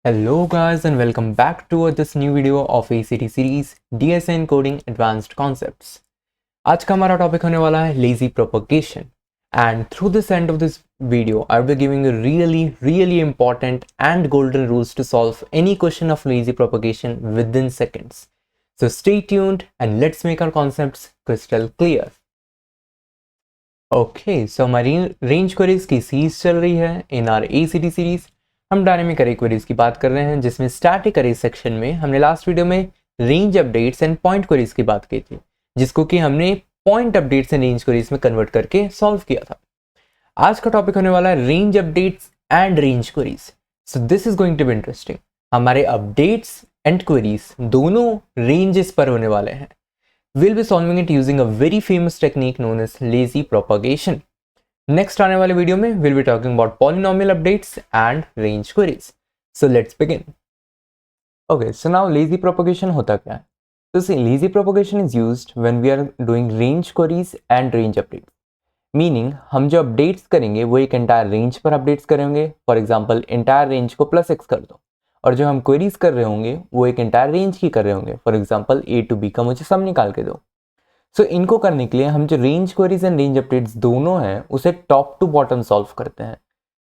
Hello guys and welcome back to this new video of ACT series DSN Coding Advanced Concepts। आज का हमारा topic होने वाला है lazy propagation and through this end of this video I will be giving you really important and golden rules to solve any question of lazy propagation within seconds। So stay tuned and let's make our concepts crystal clear। Okay, so हमारी range queries की series चल रही है इन are ACT series. हम dynamic अरे queries की बात कर रहे हैं जिसमें स्टैटिक अरे सेक्शन में हमने लास्ट वीडियो में range updates and point queries की बात की थी, जिसको कि हमने point updates and range queries में कन्वर्ट करके सॉल्व किया था। आज का टॉपिक होने वाला है range updates and range queries. So this is going to be interesting. हमारे अपडेट्स एंड क्वेरीज दोनों रेंजेस पर होने वाले हैं। We'll be solving it using a very famous technique known as lazy propagation। Next आने वाले वीडियो में we'll be talking about polynomial updates and range queries। So let's begin। Okay, so now lazy propagation होता क्या है? So see, lazy propagation is used when we are doing range queries and range updates। Meaning हम जो updates करेंगे वो एक entire range पर updates करेंगे। For example, entire range को +x कर दो, और जो हम क्वेरीज कर रहे होंगे वो एक एंटायर रेंज की कर रहे होंगे। For example A to B का मुझे सम निकाल के दो। सो इनको करने के लिए हम जो range queries and range updates दोनों हैं उसे टॉप टू बॉटम सॉल्व करते हैं।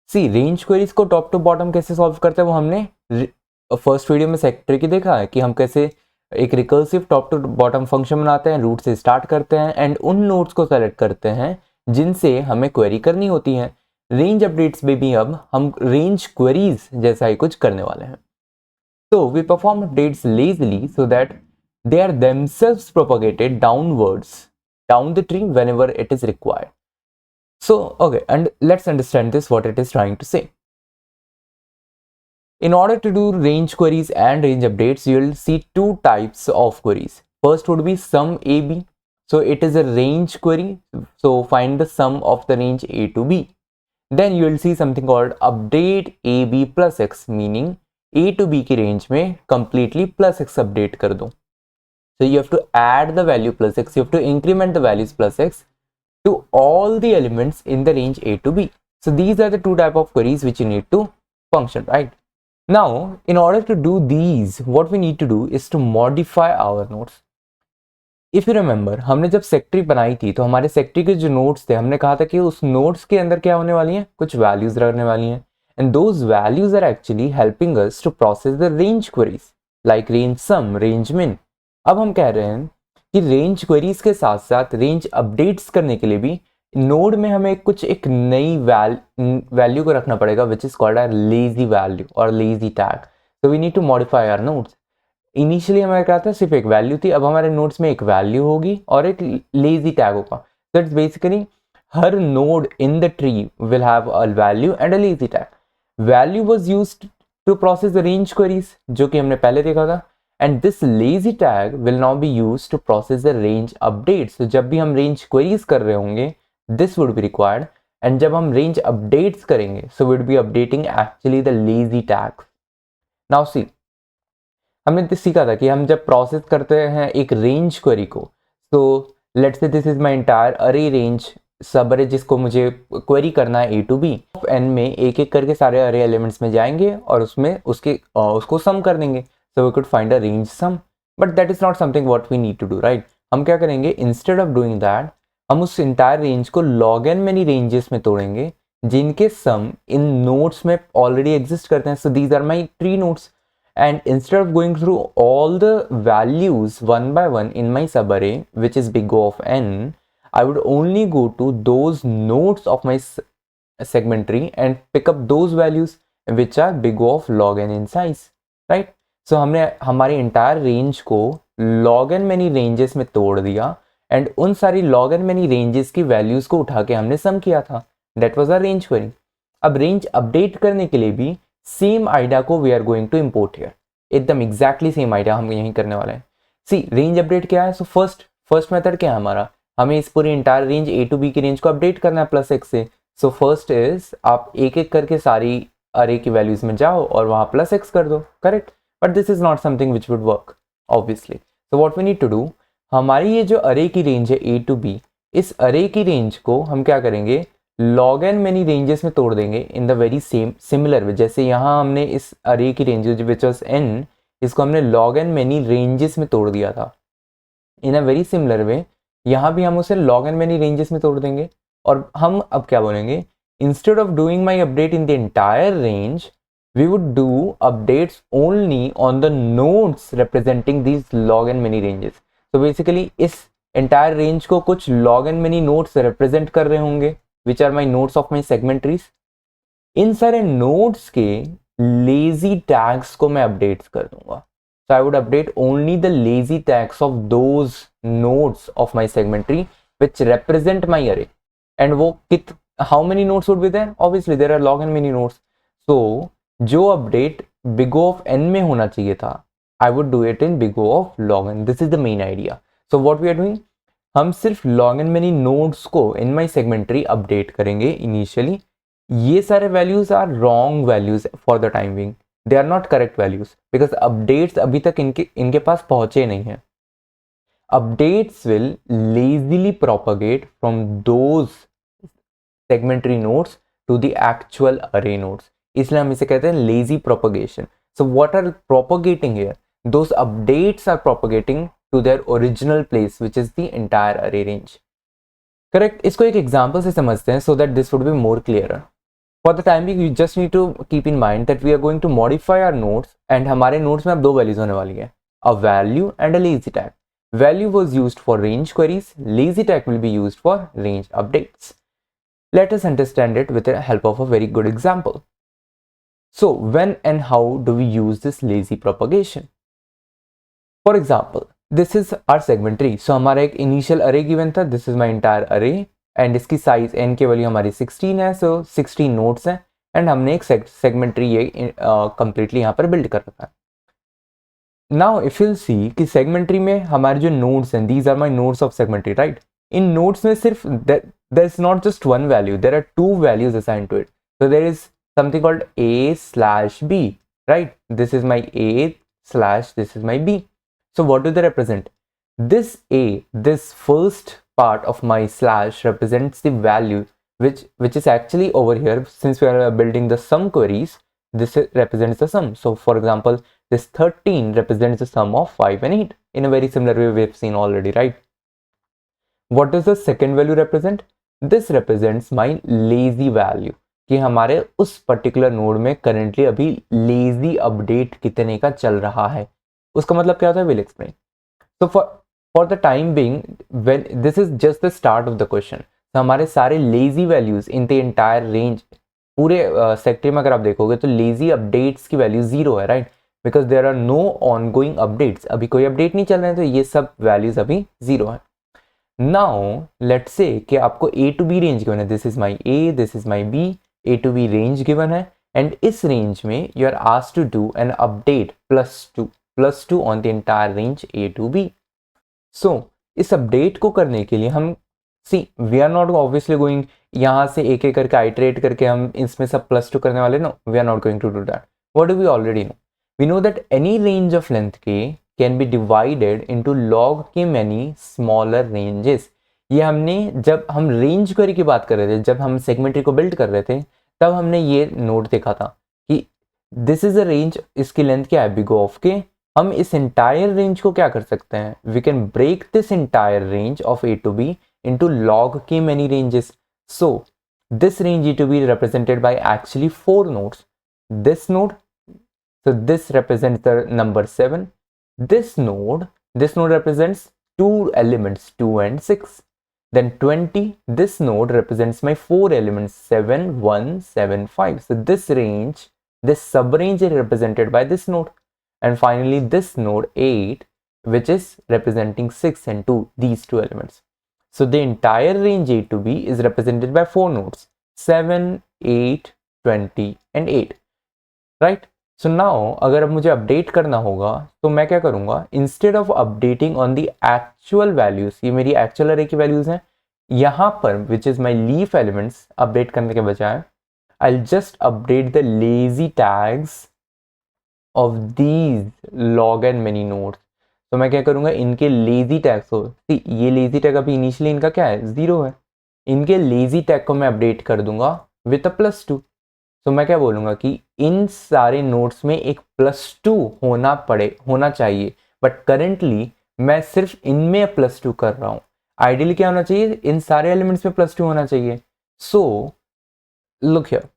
सी, रेंज क्वेरीज को टॉप टू बॉटम कैसे सॉल्व करते हैं वो हमने फर्स्ट वीडियो में सेक्टर की देखा है कि हम कैसे एक recursive top to bottom function बनाते हैं, रूट से स्टार्ट करते हैं एंड उन नोड्स को सेलेक्ट करते हैं जिनसे हमें क्वेरी करनी होती है। रेंज अपडेट्स में भी अब हम रेंज क्वेरीज जैसा ही कुछ करने वाले हैं। So we perform updates lazily so that they are themselves propagated downwards down the tree whenever it is required। So okay, and let's understand this what it is trying to say। In order to do range queries and range updates, you will see two types of queries। First would be sum AB। So it is a range query, so find the sum of the range A to B। Then you will see something called update AB plus X, meaning A to B की range में completely plus x update कर दो। So you have to add the value plus x, you have to increment the values plus x to all the elements in the range A to B। So these are the two type of queries which you need to function, right? Now, in order to do these, what we need to do is to modify our nodes। If you remember, हमने जब secretary बनाई थी तो हमारे secretary के जो nodes थे हमने कहा था कि उस नोड्स के अंदर क्या होने वाली हैं, कुछ वैल्यूज रहने वाली हैं। And those values are actually helping us to process the range queries like range sum, range min। अब हम कह रहे हैं कि range queries के साथ साथ range updates करने के लिए भी नोड में हमें कुछ एक नई वैल्यू को रखना पड़ेगा which is called a lazy value और lazy tag। So we need to modify our nodes। Initially हमारे क्या था, सिर्फ एक वैल्यू थी, अब हमारे नोड्स में एक वैल्यू होगी और एक lazy tag होगा। So it's basically her node in the tree will have a value and a lazy tag। Value was used to process the range queries जो कि हमने पहले देखा था, and this lazy tag will now be used to process the range updates। तो जब भी हम range queries कर रहे होंगे this would be required, and जब हम range updates करेंगे so we'd be updating actually the lazy tags। Now see, हमने तो सीखा था कि हम जब प्रोसेस करते हैं एक रेंज क्वेरी को, तो let's say this is my entire array range सब अरे जिसको मुझे क्वेरी करना है A to B। एन में एक एक करके सारे अरे एलिमेंट्स में जाएंगे और उसमें उसको सम कर देंगे। So we could find a range sum, but that is not something what we need to do, right. हम क्या करेंगे, इंस्टेड ऑफ डूइंग दैट हम उस इंटायर रेंज को लॉग एन मेनी रेंजेस में तोड़ेंगे जिनके सम इन नोड्स में ऑलरेडी एग्जिस्ट करते हैं। So these are my tree nodes, and instead of going through all the values one by one in my subarray which is big O of n, I would only go to those nodes of my segment tree and pick up those values which are big O of log n in size, right? So हमने हमारी entire range को log n many ranges में तोड़ दिया and उन सारी log n many ranges की values को उठा के हमने sum किया था। That was a range query। अब range update करने के लिए भी सेम आइडिया को we are going to import here. एकदम एग्जैक्टली सेम आइडिया हम यहीं करने वाले हैं। सी, रेंज अपडेट क्या है, सो फर्स्ट मेथड क्या है हमारा, हमें इस पूरी entire range A to B की रेंज को अपडेट करना है प्लस x से। सो फर्स्ट इज आप एक एक करके सारी अरे की वैल्यूज में जाओ और वहां प्लस x कर दो, correct. But this is not something which would work obviously. So what we need to do, हमारी ये जो अरे की रेंज है A to B, इस अरे की रेंज को हम क्या करेंगे, लॉग एन मेनी रेंजेस में तोड़ देंगे in the very same similar way. जैसे यहाँ हमने इस अरे की रेंज विच वाज n, इसको हमने लॉग एन मेनी रेंजेस में तोड़ दिया था। इन अ वेरी सिमिलर वे यहाँ भी हम उसे लॉग एन मेनी रेंजेस में तोड़ देंगे। और हम अब क्या बोलेंगे, instead of doing my update in the entire range, we would do updates only on the nodes representing these log and many ranges. So basically इस entire range को कुछ log and many nodes represent कर रहे होंगे, which are my nodes of my segment trees. इन सारे nodes के lazy tags को मैं updates कर दूंगा. So I would update only the lazy tags of those nodes of my segment tree which represent my array. And वो how many nodes would be there? Obviously there are log and many nodes. So जो update big O of n में होना चाहिए था, I would do it in big O of log n. This is the main idea. So what we are doing, हम सिर्फ log n many nodes को in my segment tree update करेंगे initially. ये सारे values are wrong values for the time being, they are not correct values because updates अभी तक इनके पास पहुंचे नहीं है. Updates will lazily propagate from those segment tree nodes to the actual array nodes, इसलिए हम इसे कहते हैं lazy propagation. So what are propagating here, those updates are propagating to their original place which is the entire array range. Correct. इसको एक example से समझते हैं so that this would be more clear. For the time being you just need to keep in mind that we are going to modify our nodes and हमारे nodes में अब दो values होने वाली है, a value and a lazy tag. Value was used for range queries, lazy tag will be used for range updates. Let us understand it with the help of a very good example. So when and how do we use this lazy propagation? For example, this is our segment tree. So हमारा एक initial array given था, this is my entire array and इसकी size n की value हमारी 16 है, so 16 nodes हैं and हमने एक segment tree ये completely यहाँ पर build कर रखा है. Now if you'll see कि segment tree में हमारे जो nodes हैं, these are my nodes of segment tree, right? In nodes में सिर्फ there's not just one value, there are two values assigned to it. So there is something called a/b, right? This is my a/this is my b. So what do they represent? This a, this first part of my slash represents the value which is actually over here. Since we are building the sum queries, this represents the sum. So for example, this 13 represents the sum of 5 and 8 in a very similar way we have seen already, right? What does the second value represent? This represents my lazy value, कि हमारे उस particular node में currently अभी lazy update कितने का चल रहा है. उसका मतलब क्या होता है, will explain. So for the time being when this is just the start of the question, तो हमारे सारे lazy values in the entire range, पूरे सेक्टर में अगर आप देखोगे तो लेजी अपडेट्स की वैल्यू 0 है, right? Because there are no ongoing updates, अभी कोई अपडेट नहीं चल रहे हैं, तो ये सब वैल्यूज अभी 0 है. Now let's say कि आपको A to B range given है, this is my A, this is my B, A to B range given है and इस रेंज में you are asked to do an update plus 2 on the entire range A to B. So इस update को करने के लिए हम we are not obviously going यहाँ से एक एक करके आइटरेट करके हम इसमें सब +2 करने वाले, no, we are not going to do that. What do we already know? We know that any range of length k can be divided into log के many smaller ranges. ये हमने जब हम रेंज क्वेरी की बात कर रहे थे, जब हम सेगमेंट ट्री को बिल्ड कर रहे थे, तब हमने ये नोट देखा था कि दिस इज अ रेंज, इसकी लेंथ क्या है, बिग ऑफ के. हम इस एंटायर रेंज को क्या कर सकते हैं, we can break this entire range of a to b into log k many ranges. So this range E to be represented by actually 4 nodes. This node, so this represents the number 7. This node represents 2 elements 2 and 6. Then 20, this node represents my 4 elements 7 1 7 5. So this range, this sub range is represented by this node. And finally this node 8, which is representing 6 and 2, these 2 elements. So the entire range A to B is represented by 4 nodes, 7, 8, 20 and 8, right? So now अगर अब मुझे update करना होगा तो मैं क्या करूँगा, instead of updating on the actual values, ये मेरी actual array की values हैं, यहाँ पर which is my leaf elements update करने के बजाय I'll just update the lazy tags of these log and many nodes. तो मैं क्या करूँगा, इनके लेजी टैग्स हो, ये लेजी टैग अभी इनिशियली इनका क्या है, 0 है, इनके लेजी टैग को मैं अपडेट कर दूंगा विथ अ +2। तो मैं क्या बोलूँगा कि इन सारे नोड्स में एक +2 होना चाहिए, बट करेंटली मैं सिर्फ इनमें +2 कर रहा हूँ। आइडियली क्या होना चाहिए, इन सारे एलिमेंट्स में +2 होना चाहिए। So look here,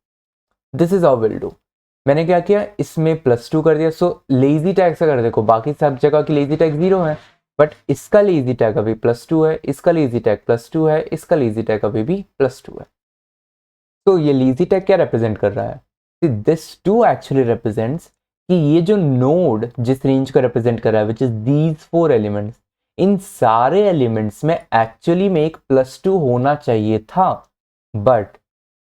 this is how will do. मैंने क्या किया, इसमें +2 कर दिया। सो लेजी टैग से कर देखो, बाकी सब जगह की लेजी टैग 0 है, बट इसका लेजी टैग अभी +2 है, इसका लेजी टैग +2 है, इसका लेजी टैग अभी भी +2 है। तो ये लेजी टैग क्या रिप्रेजेंट कर रहा है, दिस 2 एक्चुअली रिप्रेजेंट्स कि ये जो नोड जिस रेंज को रिप्रेजेंट कर रहा है, विच इज दीज 4 एलिमेंट्स, इन सारे एलिमेंट्स में एक्चुअली में एक +2 होना चाहिए था, बट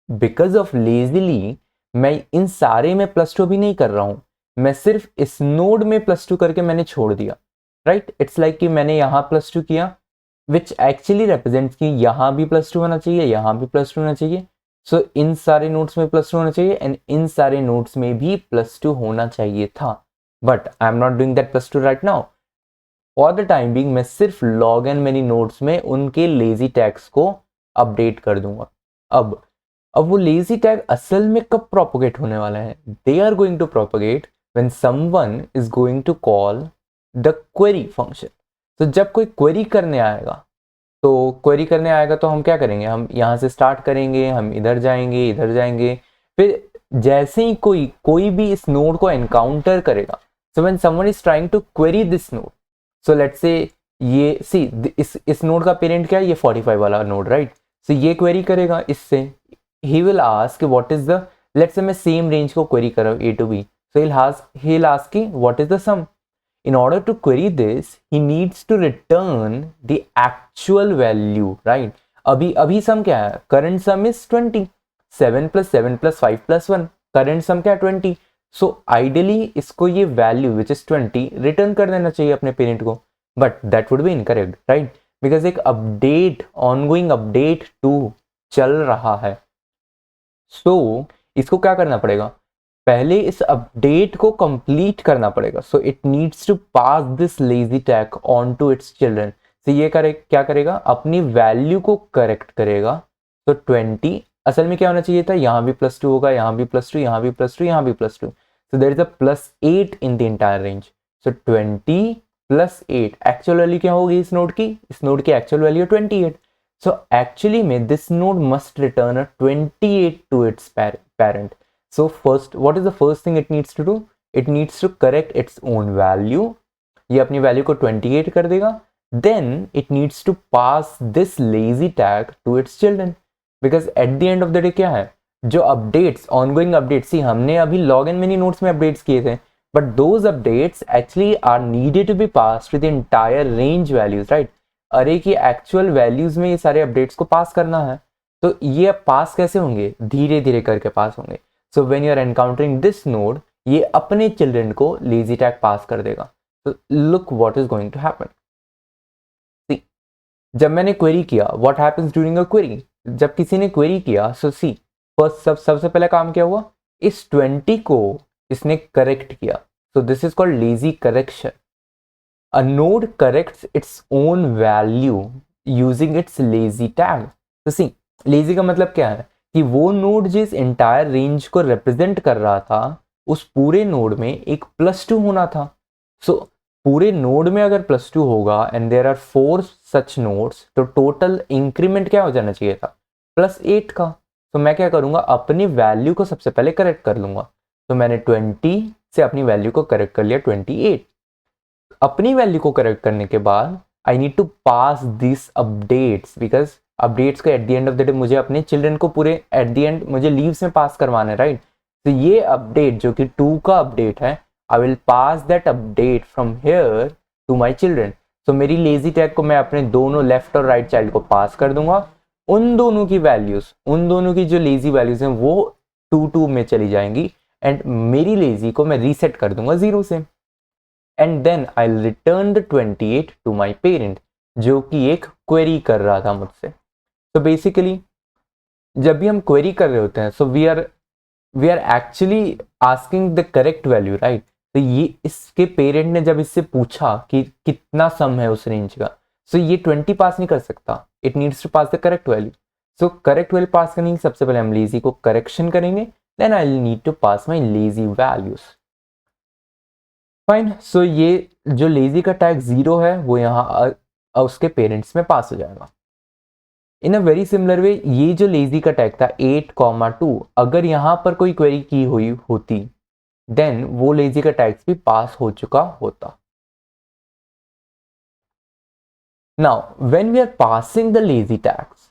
बिकॉज ऑफ लेजीली मैं इन सारे में +2 भी नहीं कर रहा हूं, मैं सिर्फ इस नोड में +2 करके मैंने छोड़ दिया। राइट, इट्स लाइक कि मैंने यहां +2 किया, विच एक्चुअली रिप्रेजेंट्स कि यहां भी +2 होना चाहिए, यहां भी +2 होना चाहिए। सो इन सारे नोट्स में +2 होना चाहिए एंड इन सारे नोट्स में भी +2 होना चाहिए था, but I am not doing that +2 right now. For the time being मैं सिर्फ लॉग एंड मेनी नोट्स में उनके लेजी टैग्स को अपडेट कर दूंगा। अब वो लेजी टैग असल में कब प्रोपोगेट होने वाला है, they are going to propagate when someone is going to call the query function. तो जब कोई क्वेरी करने आएगा, तो हम क्या करेंगे, हम यहाँ से स्टार्ट करेंगे, हम इधर जाएंगे, फिर जैसे ही कोई भी इस नोड को एनकाउंटर करेगा, so when someone is trying to query this node, so let's say ये सी इस नोड का पेरेंट क्या है, ये 45 वाला नोड, राइट। सो ये क्वेरी करेगा इससे, he will ask what is the, let's say मैं सेम रेंज को क्वेरी कर रहा हूँ A to B, so he'll ask what is the sum. In order to query this, he needs to return the actual value, right? अभी sum क्या है, current sum is 20, 7 plus 7 plus 5 plus 1, current sum क्या है 20। so ideally इसको ये value which is 20 return कर देना चाहिए अपने parent को, but that would be incorrect, right? because एक update, ongoing update 2 चल रहा है। so इसको क्या करना पड़ेगा, पहले इस अपडेट को कंप्लीट करना पड़ेगा। So it needs to pass this lazy tag on to its children. तो ये क्या करेगा, अपनी वैल्यू को करेक्ट करेगा। तो 20 असल में क्या होना चाहिए था, यहाँ भी +2 होगा, यहाँ भी +2, यहाँ भी +2, यहाँ भी +2। So there is a +8 in the entire range. So 20 + 8 actual value क्या होगी इस नोड की, एक्चुअल वैल्यू 28। सो एक्चुअली में this node must return a 28 to its parent. So first, what is the first thing it needs to do? It needs to correct its own value. ये अपनी value को 28 कर देगा। Then it needs to pass this lazy tag to its children. Because at the end of the day क्या है, जो updates, ongoing updates, see हमने अभी log and many nodes में updates किए थे, but those updates actually are needed to be passed to the entire range values, right? अरे की actual values में ये सारे updates को pass करना है, तो ये पास कैसे होंगे, धीरे धीरे करके पास होंगे। So when you are encountering this node, ये अपने चिल्ड्रन को लेजी टैग पास कर देगा। So look what is going to happen. See, जब मैंने क्वेरी किया, what happens during a query? जब किसी ने क्वेरी किया, so see, first सबसे पहला काम क्या हुआ, इस 20 को इसने करेक्ट किया। So this is called lazy correction. A node corrects its own value using its lazy tag. So see, lazy का मतलब क्या है कि वो नोड जिस एंटायर रेंज को रिप्रेजेंट कर रहा था, उस पूरे नोड में एक +2 होना था। सो पूरे नोड में अगर +2 होगा and there are 4 such nodes, तो टोटल इंक्रीमेंट क्या हो जाना चाहिए था, +8 का। तो मैं क्या करूंगा, अपनी वैल्यू को सबसे पहले करेक्ट कर लूंगा। तो मैंने 20 से अपनी वैल्यू को करेक्ट कर लिया 28। अपनी वैल्यू को करेक्ट करने के बाद I need to pass this updates, because updates को at the end of the day मुझे अपने चिल्ड्रन को पूरे एट द एंड मुझे लीव्स में पास करवाना है, राइट। तो ये अपडेट जो कि 2 का अपडेट है, I will pass that update from here to my children. So मेरी लेजी टैग को मैं अपने दोनों लेफ्ट और राइट चाइल्ड को पास कर दूंगा। उन दोनों की वैल्यूज, उन दोनों की जो लेजी वैल्यूज हैं वो 2 में चली जाएंगी एंड मेरी लेजी को मैं रीसेट कर दूंगा 0 से। And then I will return the 28 to my parent, जो कि एक क्वेरी कर रहा था मुझसे। तो बेसिकली जब भी हम क्वेरी कर रहे होते हैं, so we are actually asking the correct value, right. तो ये इसके पेरेंट ने जब इससे पूछा कि कितना सम है उस रेंज का, सो ये 20 पास नहीं कर सकता, it needs to pass the correct value. So correct value pass करने की सबसे पहले हम लेजी को करेक्शन करेंगे, then I need to pass my lazy values. Fine, so ये जो लेजी का टैग 0 है वो यहाँ उसके पेरेंट्स में पास हो जाएगा। इन अ वेरी सिमिलर वे ये जो लेजी का टैग था 8,2, अगर यहां पर कोई क्वेरी की हुई होती देन वो लेजी का टैग भी पास हो चुका होता। Now when we are passing the lazy tags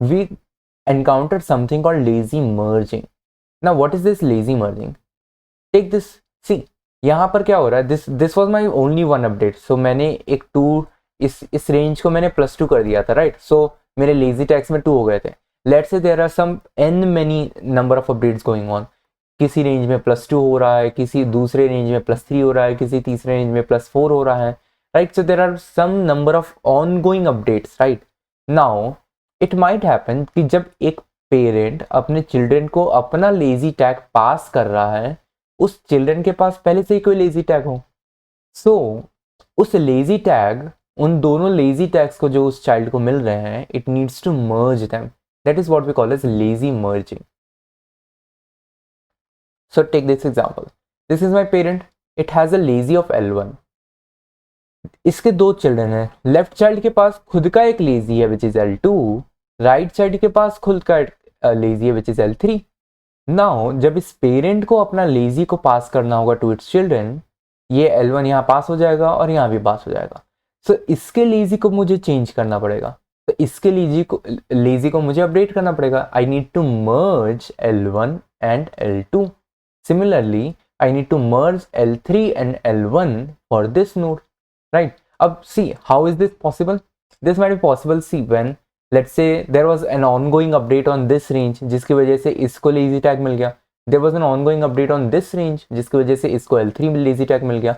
we encounter something called lazy merging. Now what is this lazy merging? Take this, see यहां पर क्या हो रहा है, this was my only one update. So मैंने एक 2 इस रेंज को मैंने +2 कर दिया था, राइट? सो मेरे लेजी टैग्स में 2 हो गए थे। Let's say there are some n many number of updates going on. किसी रेंज में +2 हो रहा है, किसी दूसरे रेंज में +3 हो रहा है, किसी तीसरे रेंज में +4 हो रहा है, right? So there are some number of on going updates, right? Now it might happen कि जब एक पेरेंट अपने चिल्ड्रन को अपना लेजी टैग पास कर रहा है, उस चिल्ड्रन के पास पहले से ही कोई लेजी टैग हो। सो उस लेजी टैग, उन दोनों लेजी टैग्स को जो उस चाइल्ड को मिल रहे हैं, it needs to merge them. That is what we call as lazy merging. So take this example, this is my parent, it has a lazy of L1। इसके 2 चिल्ड्रन हैं। Left child के पास खुद का एक लेजी है which is L2, right side के पास खुद का लेजी है विच इज L3। नाउ जब इस पेरेंट को अपना लेजी को पास करना होगा टू इट्स चिल्ड्रन, ये L1 यहाँ पास हो जाएगा और यहाँ भी पास हो जाएगा। सो इसके लेजी को मुझे चेंज करना पड़ेगा, तो इसके लेजी को मुझे अपडेट करना पड़ेगा। I need to merge L1 and L2। Similarly I need to merge L3 and L1 for this node, right? अब see how is this possible? This might be possible, see when let's say there was an ongoing update on this range जिसकी वजह से इसको lazy tag मिल गया। There was an ongoing update on this range जिसकी वजह से इसको L3 में लेजी टैग मिल गया।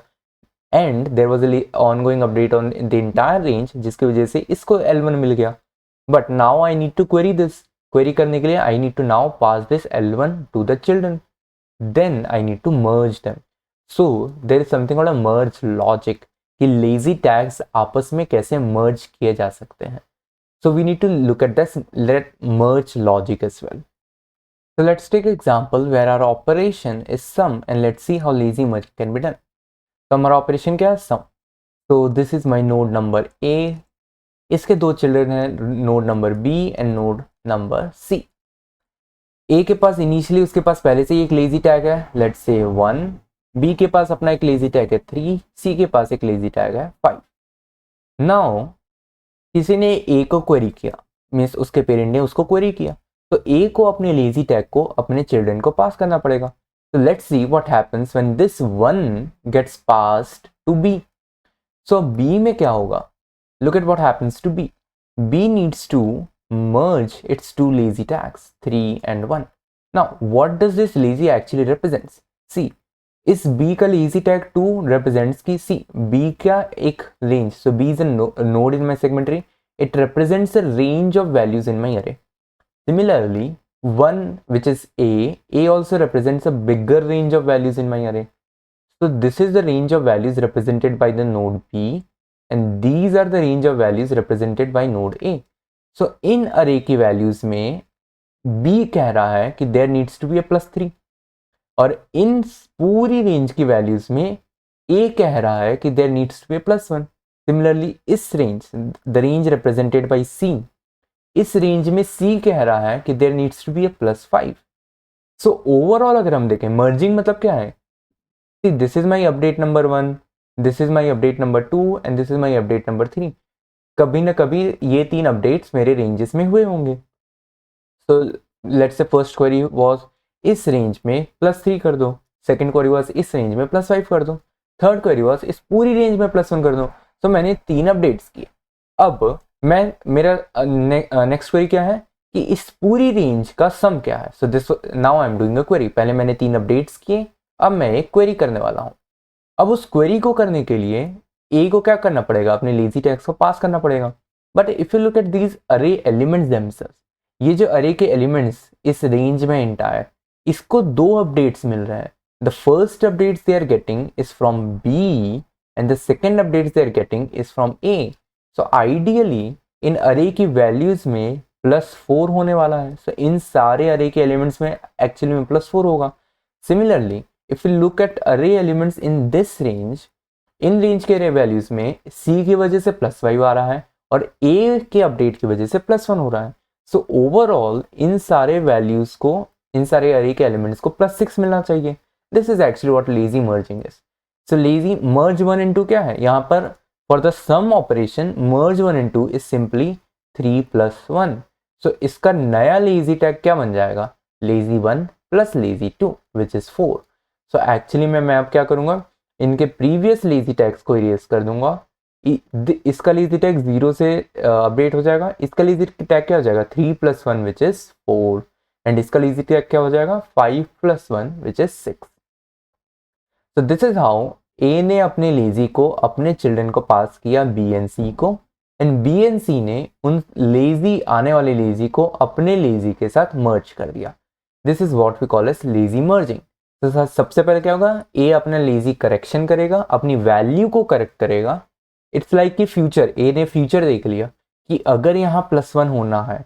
And there was a ongoing update on the entire range जिसकी वजह से इसको L1 मिल गया। But now I need to query this. Query करने के लिए I need to now pass this L1 to the children, then I need to merge them. So there is something called a merge logic कि lazy tags आपस में कैसे मर्ज किए जा सकते हैं। So we need to look at this merge logic as well. So let's take an example where our operation is sum and let's see how lazy merge can be done. तो हमारा operation क्या है? sum. So this is my node number A. इसके 2 children हैं, node number B and node number C. A के पास initially उसके पास पहले से ही एक लेजी टैग है, लेट्स से 1. B के पास अपना एक लेजी टैग है 3. C के पास एक लेजी टैग है 5. नाउ किसी ने A को क्वेरी किया, मीन्स उसके पेरेंट ने उसको क्वेरी किया, तो A को अपने लेजी टैग को अपने चिल्ड्रन को पास करना पड़ेगा। तो let's see what happens when this 1 gets passed to B। So B में क्या होगा? Look at what happens to B. B needs to merge its 2 lazy tags 3 and 1. Now what does this lazy actually represents? See, इस B का lazy tag 2 represents की C, B का एक range, so B is a node in my segment array. It represents a range of values in my array. Similarly, 1 which is A also represents a bigger range of values in my array. So this is the range of values represented by the node B and these are the range of values represented by node A. So in array की values में B कह रहा है कि there needs to be a +3 और इन पूरी range की values में A कह रहा है कि there needs to be a +1. Similarly इस range, the range represented by C, इस रेंज में C कह रहा है कि there needs to be a +5. So overall अगर हम देखें मर्जिंग मतलब क्या है? See, this is my update number 1, this is my update number 2 and this is my update number 3. कभी ना कभी ये 3 अपडेट्स मेरे रेंजेस में हुए होंगे। सो लेट्स से फर्स्ट क्वेरी वाज इस रेंज में +3 कर दो, सेकंड क्वेरी वाज इस रेंज में +5 कर दो, थर्ड क्वेरी वाज इस पूरी रेंज में +1 कर दो। तो मैंने 3 अपडेट्स किए। अब मेरा नेक्स्ट क्वेरी क्या है कि इस पूरी रेंज का सम क्या है? So this now I am doing a query. पहले मैंने 3 अपडेट्स किए, अब मैं एक क्वेरी करने वाला हूँ। अब उस क्वेरी को करने के लिए A को क्या करना पड़ेगा? अपने लेजी टैग्स को पास करना पड़ेगा। But if you look at these अरे एलिमेंट्स देमसेल्व्स, ये जो अरे के एलिमेंट्स इस रेंज में एंटायर, इसको 2 अपडेट्स मिल रहे हैं। The first updates they are getting is from B and the second updates they are getting is from A. So ideally in array की वैल्यूज में +4 होने वाला है। सो इन सारे अरे के एलिमेंट्स में एक्चुअली में +4 होगा। Similarly if you look at array elements in this range, in range के अरे वैल्यूज में सी की वजह से +5 आ रहा है और ए के अपडेट की वजह से +1 हो रहा है। सो ओवरऑल इन सारे वैल्यूज को, इन सारे अरे के एलिमेंट्स को +6 मिलना चाहिए। This is actually what lazy merging is. So lazy merge 1 into क्या है यहाँ पर, for the sum operation merge 1 into is simply 3 + 1। So इसका नया लेजी टैग क्या बन जाएगा, lazy 1 + lazy 2 which is 4। So actually मैं अब क्या करूंगा, इनके प्रीवियस लेजी टैग्स को इरेज कर दूंगा। इसका लेजी टैग 0 से अपडेट हो जाएगा, इसका लेजी टैग क्या हो जाएगा 3 + 1 विच इज 4 एंड इसका लेजी टैग क्या हो जाएगा 5 + 1 which is 6। So this is how A ने अपने लेजी को अपने चिल्ड्रन को पास किया बी एंड सी को, एंड बी एंड सी ने उन लेजी आने वाले लेजी को अपने लेजी के साथ मर्ज कर दिया। This is what we call as lazy merging. तो सबसे पहले क्या होगा, ए अपना लेजी करेक्शन करेगा, अपनी वैल्यू को करेक्ट करेगा। इट्स लाइक कि फ्यूचर, ए ने फ्यूचर देख लिया कि अगर यहाँ +1 होना है,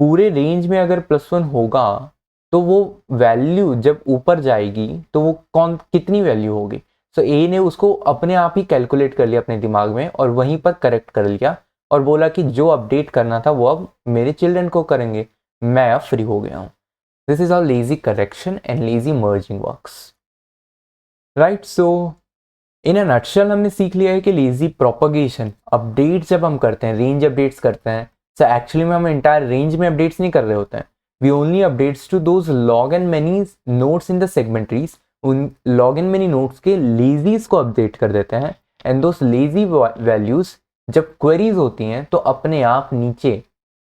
पूरे रेंज में अगर +1 होगा तो वो वैल्यू जब ऊपर जाएगी तो वो कितनी वैल्यू होगी। सो ए ने उसको अपने आप ही कैलकुलेट कर लिया अपने दिमाग में और वहीं पर करेक्ट कर लिया और बोला कि जो अपडेट करना था वो अब मेरे चिल्ड्रन को करेंगे, मैं अब फ्री हो गया हूँ। This is how lazy correction and lazy merging works. Right? So, in a nutshell हमने सीख लिया है कि lazy propagation, अपडेट जब हम करते हैं, रेंज अपडेट्स करते हैं, so actually में हम इंटायर रेंज में अपडेट्स नहीं कर रहे होते हैं। We only updates to those log and many nodes in the segment trees. उन log and many nodes के lazies को अपडेट कर देते हैं and those lazy values जब queries होती हैं तो अपने आप नीचे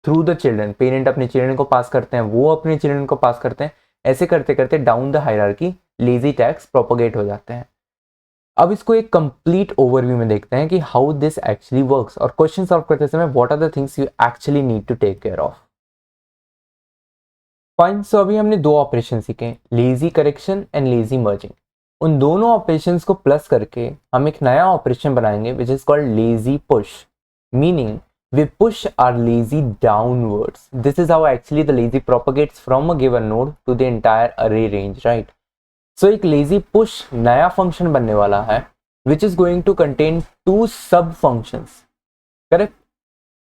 थ्रू द चिल्ड्रन, पेरेंट अपने चिल्ड्रन को पास करते हैं, वो अपने चिल्ड्रन को पास करते हैं, ऐसे करते करते down the hierarchy lazy tags propagate हो जाते हैं। अब इसको एक कंप्लीट ओवरव्यू में देखते हैं कि हाउ दिस एक्चुअली वर्क्स, और क्वेश्चन सॉल्व करते समय what are the things you actually need to take care of. Fine, so अभी हमने दो ऑपरेशन सीखे, lazy correction and lazy merging. उन दोनों ऑपरेशंस को प्लस करके हम एक नया ऑपरेशन बनाएंगे which is called lazy push, meaning we push our lazy downwards. This is how actually the lazy propagates from a given node to the entire array range, right? So एक lazy push नया function बनने वाला है which is going to contain two sub functions, correct?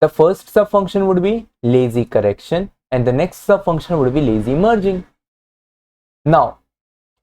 The first sub function would be lazy correction and the next sub function would be lazy merging. Now,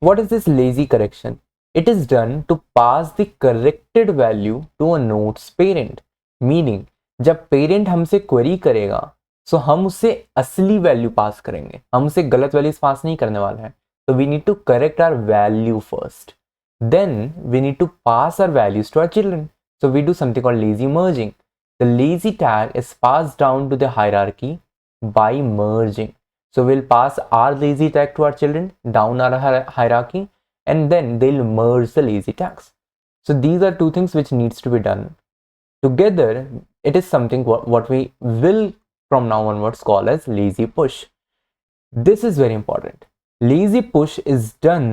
what is this lazy correction? It is done to pass the corrected value to a node's parent, meaning जब parent हमसे query करेगा सो हम उससे असली value pass करेंगे, हम उससे गलत वैल्यूज पास नहीं करने वाले हैं। तो we need to correct our value first, then we need to pass our values to our children. So we do something called lazy merging. The lazy tag is passed down to the hierarchy by merging. So we'll pass our lazy tag to our children down our hierarchy and then they'll merge the lazy tags. So these are two things which needs to be done. Together, it is something what we will from now onwards call as lazy push. This is very important. Lazy push is done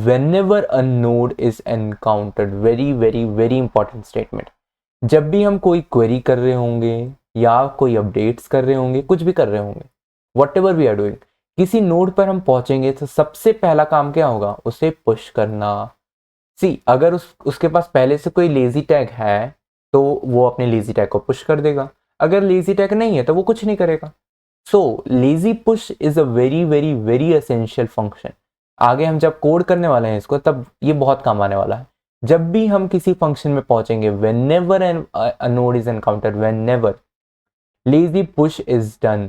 whenever a node is encountered. Very, very, very important statement. जब भी हम कोई query कर रहे होंगे या कोई updates कर रहे होंगे, कुछ भी कर रहे होंगे, whatever we are doing, किसी नोड पर हम पहुंचेंगे तो सबसे पहला काम क्या होगा, उसे पुश करना। सी अगर उसके पास पहले से कोई लेजी टैग है तो वो अपने लेजी टैग को पुश कर देगा, अगर लेजी टैग नहीं है तो वो कुछ नहीं करेगा। So lazy push is a very very very essential function. आगे हम जब कोड करने वाले हैं इसको तब ये बहुत काम आने वाला है। जब भी हम किसी फंक्शन में पहुंचेंगे, whenever a node is encountered, whenever lazy push is done,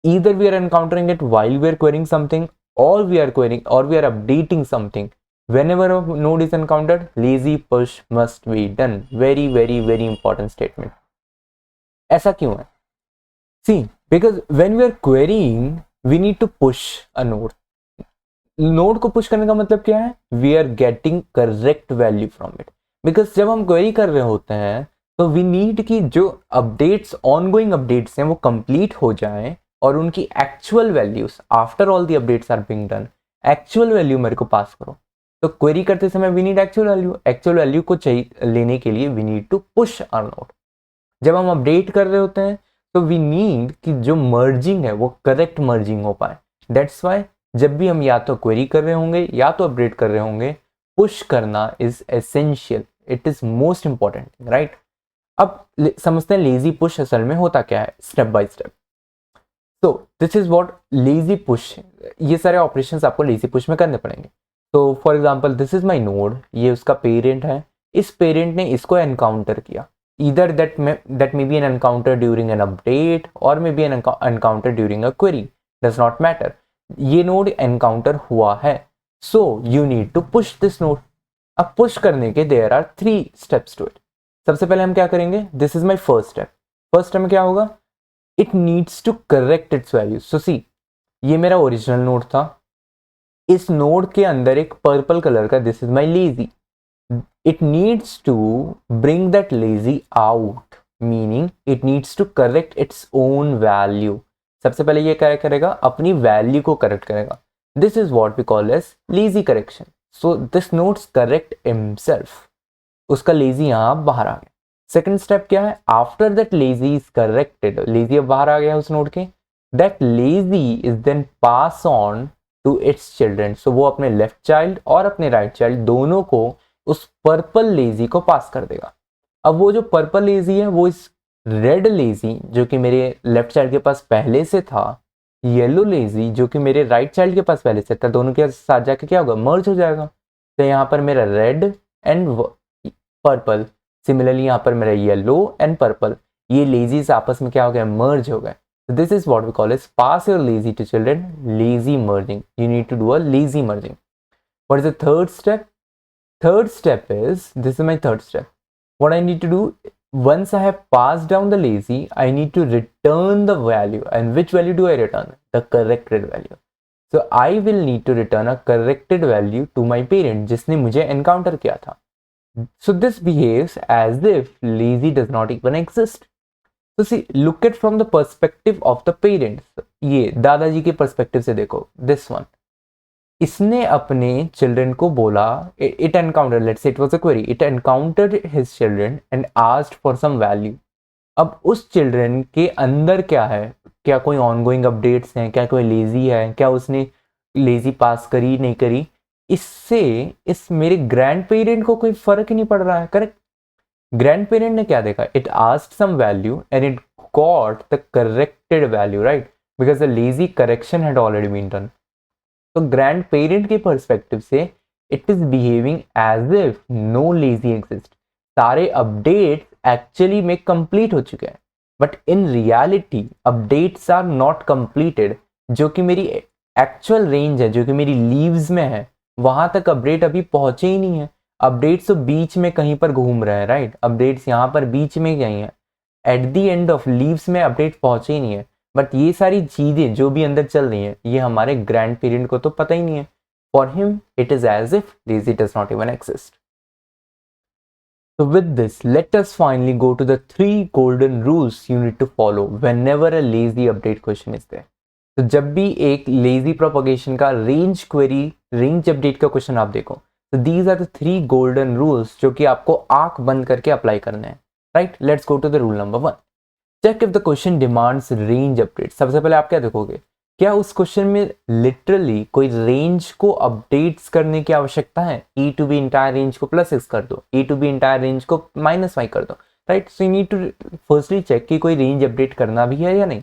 either we are encountering it while we are querying something or we are querying or we are updating something. Whenever a node is encountered, lazy push must be done. Very, very, very important statement. ऐसा क्यों है? See, because when we are querying, we need to push a node. Node को push करने का मतलब क्या है? We are getting correct value from it. Because जब हम query कर रहे होते हैं तो we need कि जो updates, ongoing updates हैं वो complete हो जाएं और उनकी actual values after all the updates are being done, actual value मेरे को पास करो। तो क्वेरी करते समय वी नीड एक्चुअल वैल्यू को चाहिए लेने के लिए we need to push our node. जब हम अपडेट कर रहे होते हैं तो वी नीड कि जो मर्जिंग है वो करेक्ट मर्जिंग हो पाए। दैट्स वाई जब भी हम या तो क्वेरी कर रहे होंगे या तो अपडेट कर रहे होंगे, पुश करना is essential, it is most important, right. अब समझते हैं लेजी पुश असल में होता क्या है, स्टेप बाय स्टेप। तो this is what lazy push, ये सारे ऑपरेशंस आपको लेजी पुश में करने पड़ेंगे। तो for example this is my node, ये उसका पेरेंट है, इस पेरेंट ने इसको एनकाउंटर किया, either that may be an encounter during an update or maybe an encounter during a query, does not matter, ये नोड एनकाउंटर हुआ है, so you need to push this node। अब push करने के there are 3 steps to it। सबसे पहले हम क्या करेंगे, this is my first step में क्या होगा, it needs to correct its values। so see, ये मेरा ओरिजिनल नोड था, इस नोड के अंदर एक पर्पल कलर का this is my lazy, it needs to bring that lazy out, meaning it needs to correct its own value। सबसे पहले ये क्या करेगा, अपनी वैल्यू को करेक्ट करेगा। this is what we call as lazy correction। so this nodes correct himself, उसका lazy यहाँ बाहर आ गया। सेकेंड स्टेप क्या है, after that lazy is corrected, lazy अब बाहर आ गया उस नोड के, that lazy is then pass on to its children। so वो अपने लेफ्ट चाइल्ड और अपने राइट चाइल्ड दोनों को उस पर्पल लेजी को पास कर देगा। अब वो जो पर्पल लेजी है वो इस रेड लेजी जो कि मेरे लेफ्ट चाइल्ड के पास पहले से था, येलो लेजी जो कि मेरे राइट चाइल्ड के पास पहले से था, दोनों के साथ जाके क्या होगा, मर्ज हो जाएगा। तो यहाँ पर मेरा रेड एंड पर्पल, सिमिलरली यहाँ पर मेरा येलो एंड पर्पल, ये लेजीज आपस में क्या हो गया, मर्ज हो गए। So this is what we call as pass your lazy to children, lazy merging। You need to do a lazy merging। What is the third step? Third step is, this is my third step. What I need to do, once I have passed down the lazy, I need to return the value. And which value do I return? The corrected value। So I will need to return a corrected value to my parent जिसने मुझे encounter किया था। So this behaves as if lazy does not even exist। So see, look at from the perspective of the parents। ये दादाजी के perspective से देखो, this one। इसने अपने चिल्ड्रन को बोला, it encountered, let's say it was a query, it encountered his children and asked for some value. अब उस चिल्ड्रन के अंदर क्या है, क्या कोई ऑनगोइंग अपडेट्स हैं, क्या कोई लेजी है, क्या उसने लेजी पास करी नहीं करी, इससे इस मेरे ग्रैंड पेरेंट को कोई फर्क ही नहीं पड़ रहा है, करेक्ट। ग्रैंड पेरेंट ने क्या देखा, it asked some value and it got the corrected value, right, because the lazy correction had already been done. तो ग्रैंड पेरेंट के पर्सपेक्टिव से it is behaving as if no lazy exist. सारे updates actually में complete हो चुके हैं, but in reality updates are not completed. जो कि मेरी एक्चुअल रेंज है, जो कि मेरी लीव्स में है, वहां तक अपडेट अभी पहुंचे ही नहीं है। अपडेट्स तो बीच में कहीं पर घूम रहे हैं, राइट, अपडेट्स यहाँ पर बीच में कहीं है, eight the end of leaves में अपडेट पहुंचे ही नहीं है। बट ये सारी चीजें जो भी अंदर चल रही हैं, ये हमारे ग्रैंड पेरेंट को तो पता ही नहीं है। For him it is as if lazy does not even exist. So with this, let us finally go to the 3 golden rules you need to follow whenever a lazy update question is there। तो जब भी एक lazy propagation का range query, range update का question आप देखो, तो these are the 3 golden rules जो कि आपको आंख बंद करके अप्लाई करने हैं, राइट। Let's go to the rule number 1। Check if the question demands range update. सबसे पहले आप क्या देखोगे, क्या उस क्वेश्चन में लिटरली कोई रेंज को अपडेट्स करने की आवश्यकता है। E to B entire range को +6 कर दो, E to B entire range को -5 कर दो, राइट। So you need to firstly check कि कोई रेंज अपडेट करना भी है या नहीं।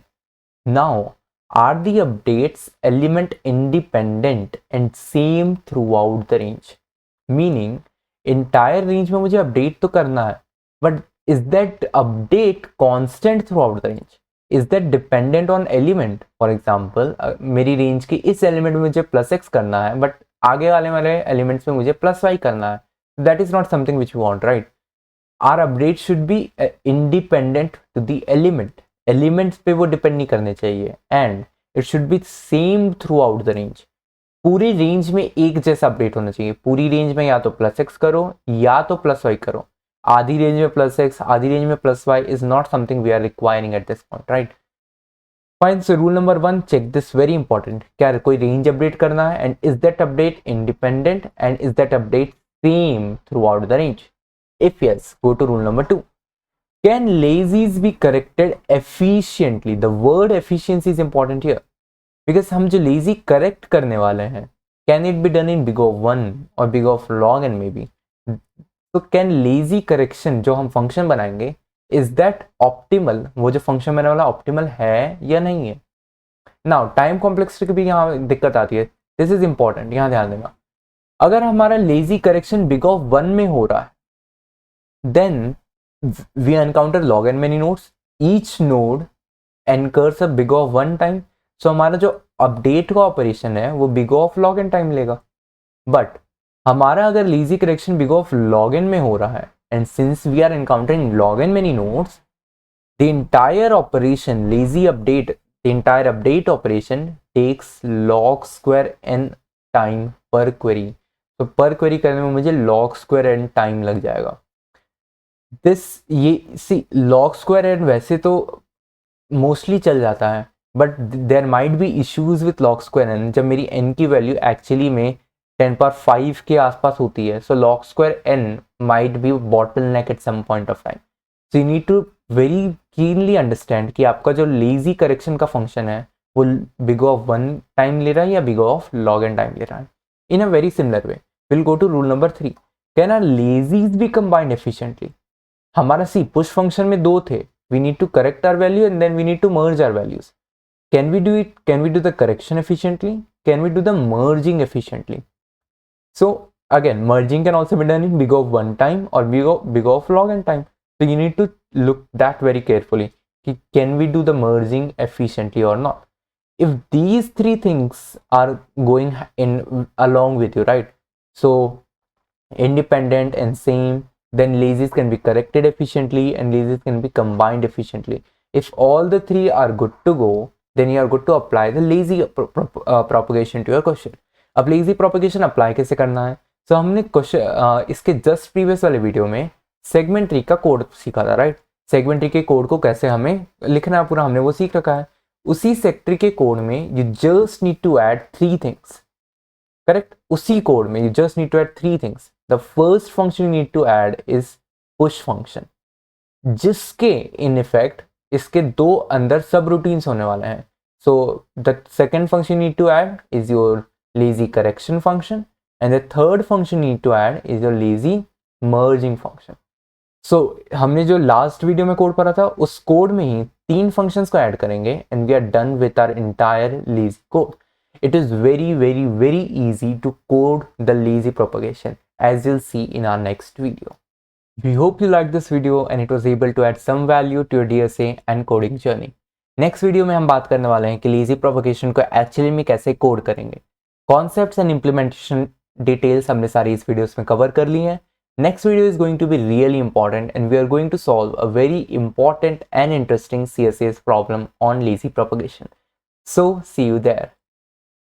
Now are the updates element independent and same throughout the range, meaning entire range में मुझे अपडेट तो करना है, but is that update constant throughout the range? Is that dependent on element? For example, मेरी range की इस element में मुझे +x करना है, बट आगे वाले एलिमेंट्स में मुझे +y करना है। That is not something which we want, right? Our update should be independent to the element। Elements पे वो डिपेंड नहीं करने चाहिए, and it should be same throughout the range। पूरी रेंज में एक जैसा अपडेट होना चाहिए। पूरी रेंज में या तो +x करो या तो +y करो। आधी रेंज में +x, आधी रेंज में +y is not something we are requiring at this point, right. Fine. So rule number 1, check this, very important. क्या कोई रेंज अपडेट करना है, and is that update independent and is that update same throughout the range. If yes, go to rule number 2। Can lazies be corrected efficiently? The word efficiency is important here because हम जो lazy correct करने वाले हैं, can it be done in big of 1 or big of log n maybe? तो can lazy correction जो हम function बनाएंगे, is that optimal? वो जो function बनने वाला optimal है या नहीं है? Now time complexity की भी यहाँ दिक्कत आती है. This is important, यहाँ ध्यान देना. अगर हमारा lazy correction big of 1 में हो रहा है, then we encounter log n many nodes. Each node incurs a big O of 1 time. So हमारा जो अपडेट का ऑपरेशन है वो big O of log n time लेगा. बट हमारा अगर lazy correction big O of log n में हो रहा है, and since we are encountering log n many nodes, the entire operation lazy update, the entire update operation takes log square n time per query. तो per query करने में मुझे log square n time लग जाएगा. ये सी log square n वैसे तो mostly चल जाता है, but there might be issues with log square n जब मेरी n की वैल्यू एक्चुअली में 10⁵ के आसपास होती है. So log square n might be bottleneck at some point of time. So you need to very keenly understand कि आपका जो लेजी करेक्शन का फंक्शन है वो big O of 1 टाइम ले रहा है या big O of log n time ले रहा है. In a very similar way will go to rule number 3. Can our lazies be combined efficiently? हमारा सी पुश फंक्शन में 2 थे. We need to correct our value and then we need to merge our values. Can we do it? Can we do the correction efficiently? Can we do the merging efficiently? So again merging can also be done in big O of 1 time और big O of log n time. So you need to look that very carefully. Can we do the merging efficiently or not? If these 3 things are going in along with you, right? So independent and same, then lazies can be corrected efficiently and lazies can be combined efficiently. If all the 3 are good to go, then you are good to apply the lazy propagation to your question. अब lazy propagation apply कैसे करना है? So हमने question इसके just previous वाले video में segment tree का code सीखा था, राइट? सेगमेंट ट्री के कोड को कैसे हमें लिखना है पूरा हमने वो सीख रखा है. उसी सेक्ट्री के कोड में you just need to add 3 things. Correct? उसी कोड में you just need to add 3 things. The first function you need to add is push function, जिसके इन इफेक्ट इसके 2 अंदर सब रूटीन्स होने वाले हैं. So the second function you need to add is your lazy correction function and the third function you need to add is your lazy merging function. So हमने जो last video में code पढ़ा था उस code में ही 3 functions को add करेंगे and we are done with our entire lazy code. It is very very easy to code the lazy propagation, as you'll see in our next video. We hope you liked this video and it was able to add some value to your DSA and coding journey. Next video में हम बात करने वाले हैं कि lazy propagation को actually में कैसे कोड करेंगे. Concepts and implementation details हमने सारी इस वीडियोस में कवर कर ली हैं. Next video is going to be really important and we are going to solve a very important and interesting CSAS problem on lazy propagation. So see you there.